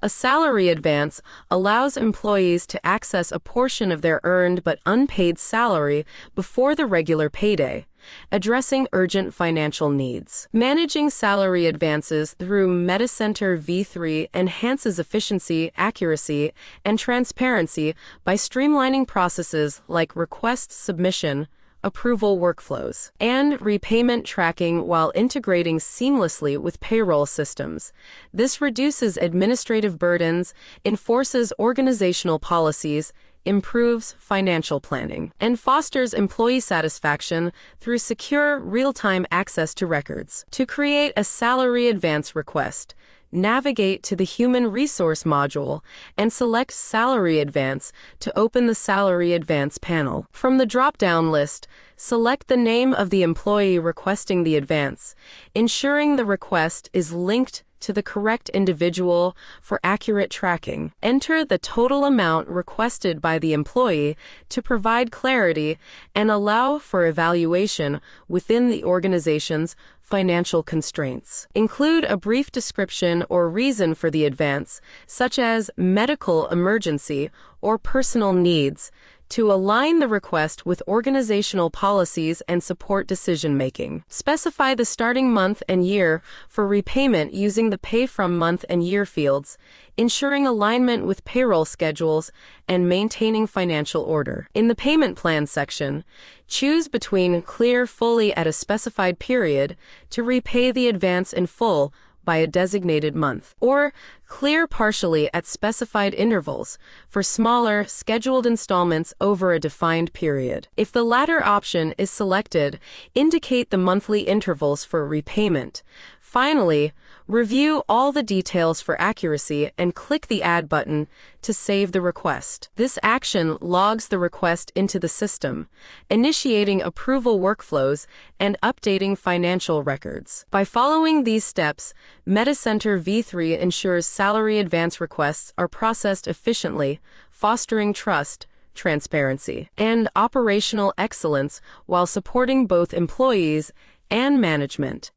A salary advance allows employees to access a portion of their earned but unpaid salary before the regular payday, addressing urgent financial needs. Managing salary advances through MediCenter V3 enhances efficiency, accuracy, and transparency by streamlining processes like request submission, approval workflows, and repayment tracking while integrating seamlessly with payroll systems. This reduces administrative burdens, enforces organizational policies, improves financial planning, and fosters employee satisfaction through secure, real-time access to records. To create a salary advance request, navigate to the Human Resource module and select Salary Advance to open the Salary Advance panel. From the drop-down list, select the name of the employee requesting the advance, ensuring the request is linked to the correct individual for accurate tracking. Enter the total amount requested by the employee to provide clarity and allow for evaluation within the organization's financial constraints. Include a brief description or reason for the advance, such as medical emergency or personal needs, to align the request with organizational policies and support decision-making. Specify the starting month and year for repayment using the Pay from Month and Year fields, ensuring alignment with payroll schedules and maintaining financial order. In the Payment Plan section, choose between Clear fully at a specified period to repay the advance in full by a designated month, or Clear partially at specified intervals for smaller, scheduled installments over a defined period. If the latter option is selected, indicate the monthly intervals for repayment. Finally, review all the details for accuracy and click the Add button to save the request. This action logs the request into the system, initiating approval workflows and updating financial records. By following these steps, MediCenter V3 ensures salary advance requests are processed efficiently, fostering trust, transparency, and operational excellence while supporting both employees and management.